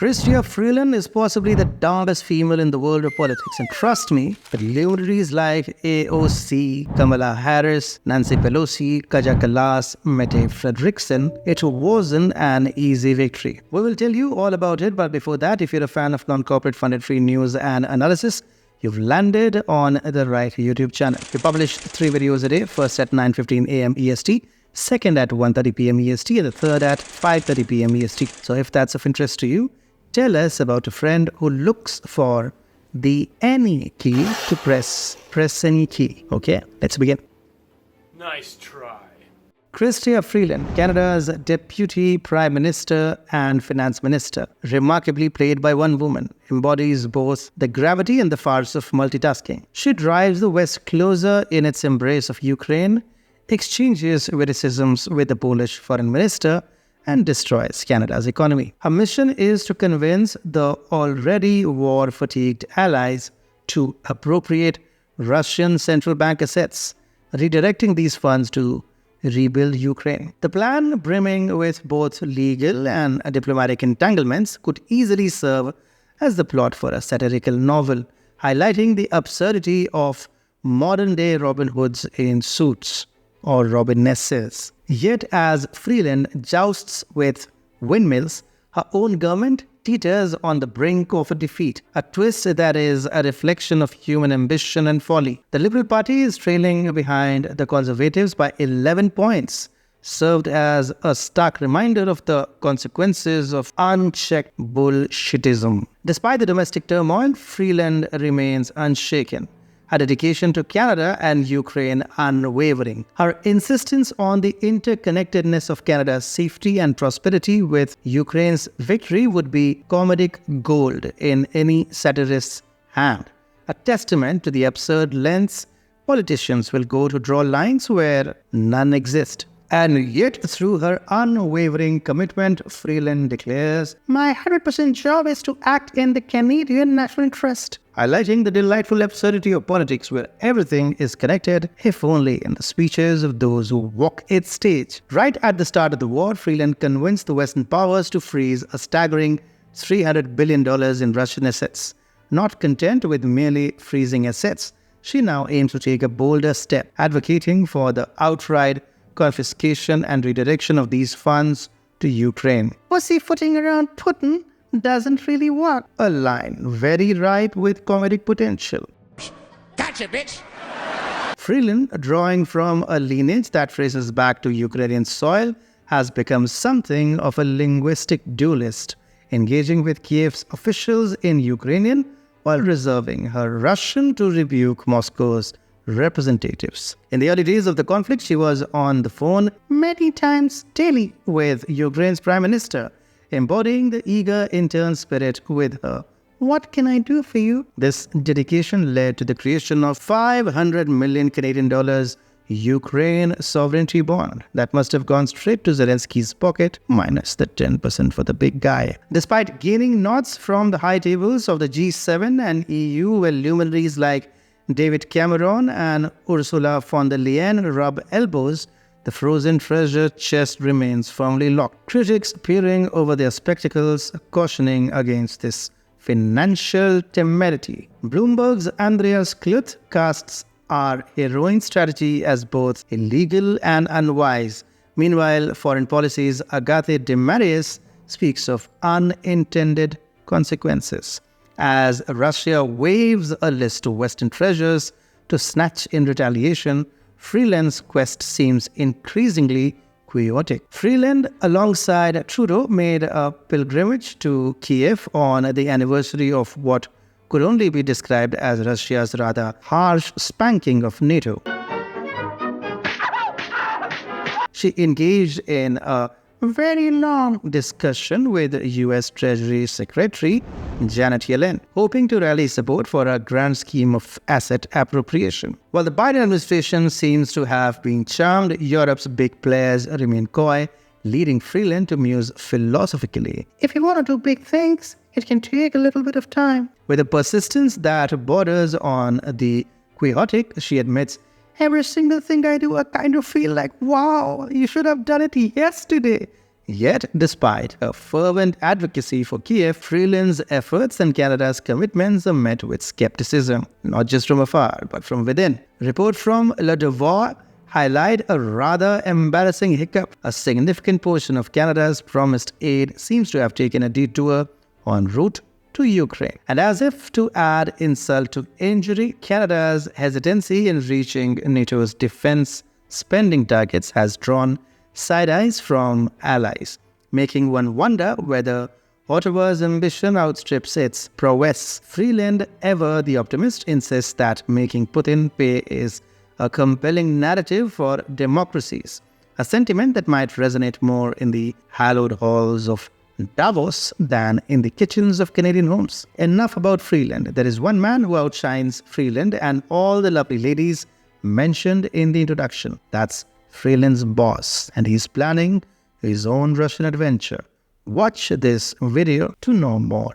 Chrystia Freeland is possibly the darkest female in the world of politics, and trust me, with luminaries like AOC, Kamala Harris, Nancy Pelosi, Kaja Kallas, Mette Frederiksen, it wasn't an easy victory. We will tell you all about it, but before that, if you're a fan of non-corporate funded free news and analysis, you've landed on the right YouTube channel. We publish 3 videos a day, first at 9:15 a.m. EST, second at 1:30 p.m. EST, and the third at 5:30 p.m. EST. So if that's of interest to you, tell us about a friend who looks for the any key to press any key. Okay, let's begin. Nice try. Chrystia Freeland, Canada's Deputy Prime Minister and Finance Minister, remarkably played by one woman, embodies both the gravity and the farce of multitasking. She drives the West closer in its embrace of Ukraine, exchanges witticisms with the Polish Foreign Minister, and destroys Canada's economy. Her mission is to convince the already war-fatigued allies to appropriate Russian central bank assets, redirecting these funds to rebuild Ukraine. The plan, brimming with both legal and diplomatic entanglements, could easily serve as the plot for a satirical novel, highlighting the absurdity of modern-day Robin Hoods in suits, or Robinesses. Yet as Freeland jousts with windmills, her own government teeters on the brink of a defeat, a twist that is a reflection of human ambition and folly. The Liberal Party is trailing behind the Conservatives by 11 points, served as a stark reminder of the consequences of unchecked bullshitism. Despite the domestic turmoil, Freeland remains unshaken, her dedication to Canada and Ukraine unwavering. Her insistence on the interconnectedness of Canada's safety and prosperity with Ukraine's victory would be comedic gold in any satirist's hand, a testament to the absurd lengths politicians will go to draw lines where none exist. And yet, through her unwavering commitment, Freeland declares, "My 100% job is to act in the Canadian national interest," highlighting the delightful absurdity of politics where everything is connected, if only in the speeches of those who walk its stage. Right at the start of the war, Freeland convinced the Western powers to freeze a staggering $300 billion in Russian assets. Not content with merely freezing assets, she now aims to take a bolder step, advocating for the outright confiscation and redirection of these funds to Ukraine. Pussyfooting around Putin doesn't really work. A line very ripe with comedic potential. Gotcha, bitch! Freeland, drawing from a lineage that traces back to Ukrainian soil, has become something of a linguistic duelist, engaging with Kiev's officials in Ukrainian while reserving her Russian to rebuke Moscow's representatives. In the early days of the conflict, she was on the phone many times daily with Ukraine's Prime Minister, embodying the eager intern spirit with her. "What can I do for you?" This dedication led to the creation of $500 million Canadian dollars Ukraine sovereignty bond that must have gone straight to Zelensky's pocket, minus the 10% for the big guy. Despite gaining nods from the high tables of the G7 and EU, where luminaries like David Cameron and Ursula von der Leyen rub elbows, the frozen treasure chest remains firmly locked. Critics peering over their spectacles, cautioning against this financial temerity. Bloomberg's Andreas Kluth casts our heroine strategy as both illegal and unwise. Meanwhile, Foreign Policy's Agathe de Marius speaks of unintended consequences, as Russia waves a list of Western treasures to snatch in retaliation. Freeland's quest seems increasingly chaotic. Freeland, alongside Trudeau, made a pilgrimage to Kiev on the anniversary of what could only be described as Russia's rather harsh spanking of NATO. She engaged in a very long discussion with U.S. Treasury Secretary Janet Yellen, hoping to rally support for a grand scheme of asset appropriation. While the Biden administration seems to have been charmed, Europe's big players remain coy, leading Freeland to muse philosophically, "If you want to do big things, it can take a little bit of time." With a persistence that borders on the quixotic, she admits, "Every single thing I do, I kind of feel like, wow, you should have done it yesterday." Yet, despite her fervent advocacy for Kiev, Freeland's efforts and Canada's commitments are met with skepticism, not just from afar, but from within. Report from Le Devoir highlight a rather embarrassing hiccup. A significant portion of Canada's promised aid seems to have taken a detour en route to Ukraine. And as if to add insult to injury, Canada's hesitancy in reaching NATO's defense spending targets has drawn side eyes from allies, making one wonder whether Ottawa's ambition outstrips its prowess. Freeland, ever the optimist, insists that making Putin pay is a compelling narrative for democracies, a sentiment that might resonate more in the hallowed halls of Davos than in the kitchens of Canadian homes. Enough about Freeland. There is one man who outshines Freeland and all the lovely ladies mentioned in the introduction. That's Freeland's boss, and he's planning his own Russian adventure. Watch this video to know more.